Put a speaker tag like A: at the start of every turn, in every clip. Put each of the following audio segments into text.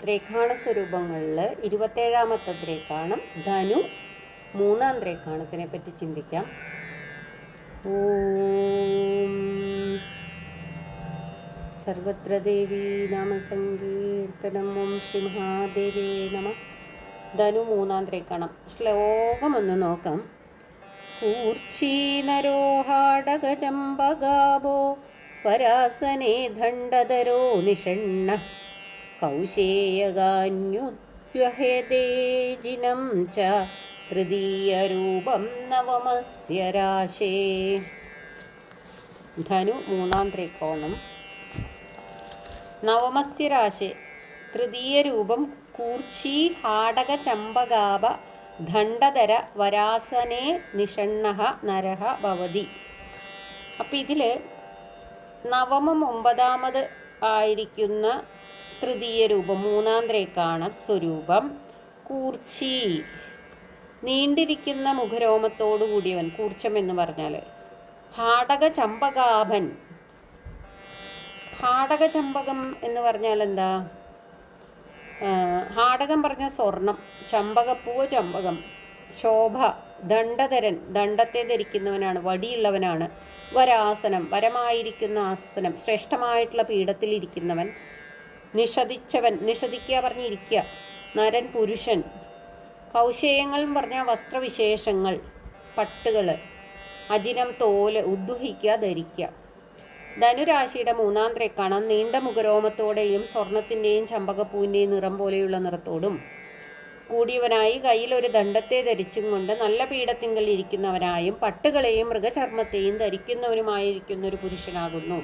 A: ദ്രേഖാണ സ്വരൂപങ്ങളിൽ 27ാമത്തെ ദ്രേഖാണം ധനു, 3-ാം ദ്രേഖാണത്തിനെ പറ്റി ചിന്തിക്കാം. ഓം സർവത്ര ദേവീ നാമസങ്കീർത്തനം. ഓം ശ്രീ മഹാദേവേ നമ. ധനു 3-ാം ദ്രേഖാണം. ശ്ലോകം ഒന്ന് നോക്കാം. കൂർച്ചീനരോഹാടകചമ്പകാഭോ പരാസനേ ദണ്ഡധരോ നിഷണ്ണ കൗശേയകാന്യുദ്വഹേദേജിനം ച തൃതീയരൂപം നവമസ്യ രാശേ. ധനു 3-ാം ത്രികോണം. നവമസ്യ രാശേ തൃതീയരൂപം കൂർച്ചി ഹാടക ചമ്പകാഭ ദണ്ഡധര വരാസനേ നിഷണ്ണഃ നരഃ ഭവതി. അപ്പം ഇതിൽ നവമം 9ാമത് ആയിരിക്കുന്ന തൃതീയ രൂപം 3-ാം ത്രേക്കാണം സ്വരൂപം കൂർച്ചി, നീണ്ടിരിക്കുന്ന മുഖരോമത്തോടു കൂടിയവൻ. കൂർച്ചം എന്ന് പറഞ്ഞാൽ ഹാടക ചമ്പകാഭൻ. ഹാടക ചമ്പകം എന്ന് പറഞ്ഞാൽ എന്താ? ഹാടകം പറഞ്ഞ സ്വർണം, ചമ്പകപ്പൂവ് ചമ്പകം, ശോഭ, ദണ്ഡധരൻ ദണ്ഡത്തെ ധരിക്കുന്നവനാണ്, വടിയുള്ളവനാണ്. വരാസനം വരമായിരിക്കുന്ന ആസനം, ശ്രേഷ്ഠമായിട്ടുള്ള പീഠത്തിലിരിക്കുന്നവൻ. നിഷദിച്ചവൻ, നിഷദിക്കുക പറഞ്ഞിരിക്കുക. നരൻ പുരുഷൻ. കൗശേയങ്ങൾ എന്ന് പറഞ്ഞാൽ വസ്ത്രവിശേഷങ്ങൾ, പട്ടുകൾ. അജിനം തോല്, ഉദ്ദുഹിക്കുക, ധരിക്കുക. ധനുരാശിയുടെ 3-ാം ത്രേക്കാണം നീണ്ട മുഖരോമത്തോടെയും സ്വർണത്തിൻ്റെയും ചമ്പകപ്പൂവിൻ്റെയും നിറം പോലെയുള്ള നിറത്തോടും കൂടിയവനായി കയ്യിലൊരു ദണ്ഡത്തെ ധരിച്ചും കൊണ്ട് നല്ല പീഠത്തിങ്കൽ ഇരിക്കുന്നവനായും പട്ടുകളെയും മൃഗചർമ്മത്തെയും ധരിക്കുന്നവനുമായിരിക്കുന്ന ഒരു പുരുഷനാകുന്നു.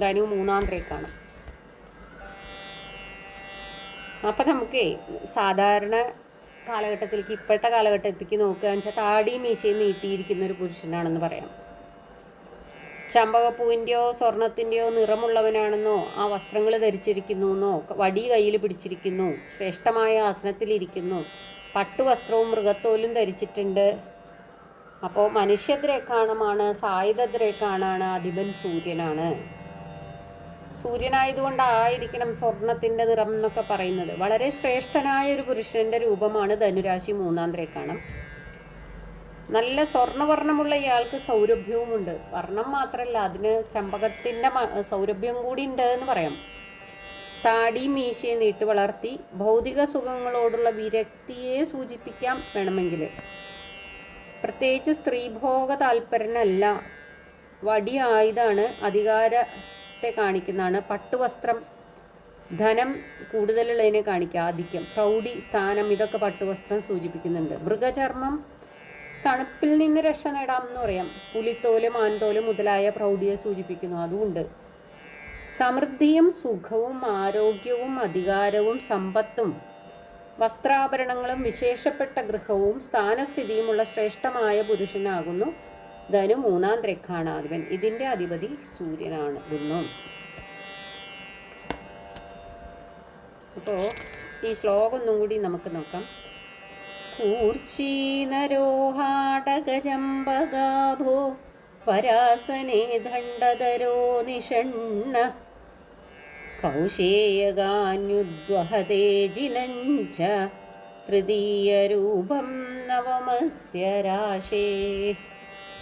A: ധനു 3-ാം ത്രേക്കാണം. അപ്പം നമുക്ക് സാധാരണ കാലഘട്ടത്തിലേക്ക്, ഇപ്പോഴത്തെ കാലഘട്ടത്തിലേക്ക് നോക്കുകയെന്ന് വെച്ചാൽ താടിയും മീശയും നീട്ടിയിരിക്കുന്ന ഒരു പുരുഷനാണെന്ന് പറയാം. ചമ്പകപ്പൂവിൻ്റെയോ സ്വർണത്തിൻ്റെയോ നിറമുള്ളവനാണെന്നോ, ആ വസ്ത്രങ്ങൾ ധരിച്ചിരിക്കുന്നു എന്നോ, വടി കയ്യിൽ പിടിച്ചിരിക്കുന്നു, ശ്രേഷ്ഠമായ ആസനത്തിലിരിക്കുന്നു, പട്ടുവസ്ത്രവും മൃഗത്തോലും ധരിച്ചിട്ടുണ്ട്. അപ്പോൾ മനുഷ്യദ്രേഖാണമാണ്, സായുധദ്രേഖാണാണ്, അധിപൻ സൂര്യനാണ്. സൂര്യനായതുകൊണ്ടായിരിക്കണം സ്വർണത്തിൻ്റെ നിറം എന്നൊക്കെ പറയുന്നത്. വളരെ ശ്രേഷ്ഠനായ ഒരു പുരുഷൻ്റെ രൂപമാണ് ധനുരാശി 3-ാം ത്രേക്കാണം. നല്ല സ്വർണ്ണവർണ്ണമുള്ള ഇയാൾക്ക് സൗരഭ്യവുമുണ്ട്. വർണ്ണം മാത്രമല്ല, അതിന് ചമ്പകത്തിൻ്റെ സൗരഭ്യം കൂടി ഉണ്ട് എന്ന് പറയാം. താടിയും മീശയെ നീട്ടി വളർത്തി ഭൗതിക സുഖങ്ങളോടുള്ള വിരക്തിയെ സൂചിപ്പിക്കാം വേണമെങ്കിൽ. പ്രത്യേകിച്ച് സ്ത്രീഭോഗ താല്പര്യനല്ല. വടി ആയുധാണ്, അധികാരത്തെ കാണിക്കുന്നതാണ്. പട്ടുവസ്ത്രം ധനം കൂടുതലുള്ളതിനെ കാണിക്കുക, ആധിക്യം, പ്രൗഢി, സ്ഥാനം, ഇതൊക്കെ പട്ടുവസ്ത്രം സൂചിപ്പിക്കുന്നുണ്ട്. മൃഗചർമ്മം തണുപ്പിൽ നിന്ന് രക്ഷ നേടാം എന്ന് പറയാം. പുലിത്തോല്, മാൻതോല് മുതലായ പ്രൗഢിയെ സൂചിപ്പിക്കുന്നു, അതുകൊണ്ട്. സമൃദ്ധിയും സുഖവും ആരോഗ്യവും അധികാരവും സമ്പത്തും വസ്ത്രാഭരണങ്ങളും വിശേഷപ്പെട്ട ഗൃഹവും സ്ഥാനസ്ഥിതിയുമുള്ള ശ്രേഷ്ഠമായ പുരുഷനാകുന്നു ധനു 3-ാം ത്രേക്കാണാധിപൻ. ഇതിൻ്റെ അധിപതി സൂര്യനാണ്. അപ്പോൾ ഈ ശ്ലോകം ഒന്നും കൂടി നമുക്ക് നോക്കാം. കൂർച്ചീനരോഹാടകചമ്പകാഭോ പരാസനേ ദണ്ഡധരോ നിഷണ്ണ കൗശേയകാന്യുദ്വഹതേ ജിനഞ്ച തൃതീയരൂപം നവമസ്യ രാശേ.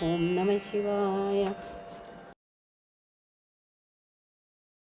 A: ഓം നമഃ ശിവായ.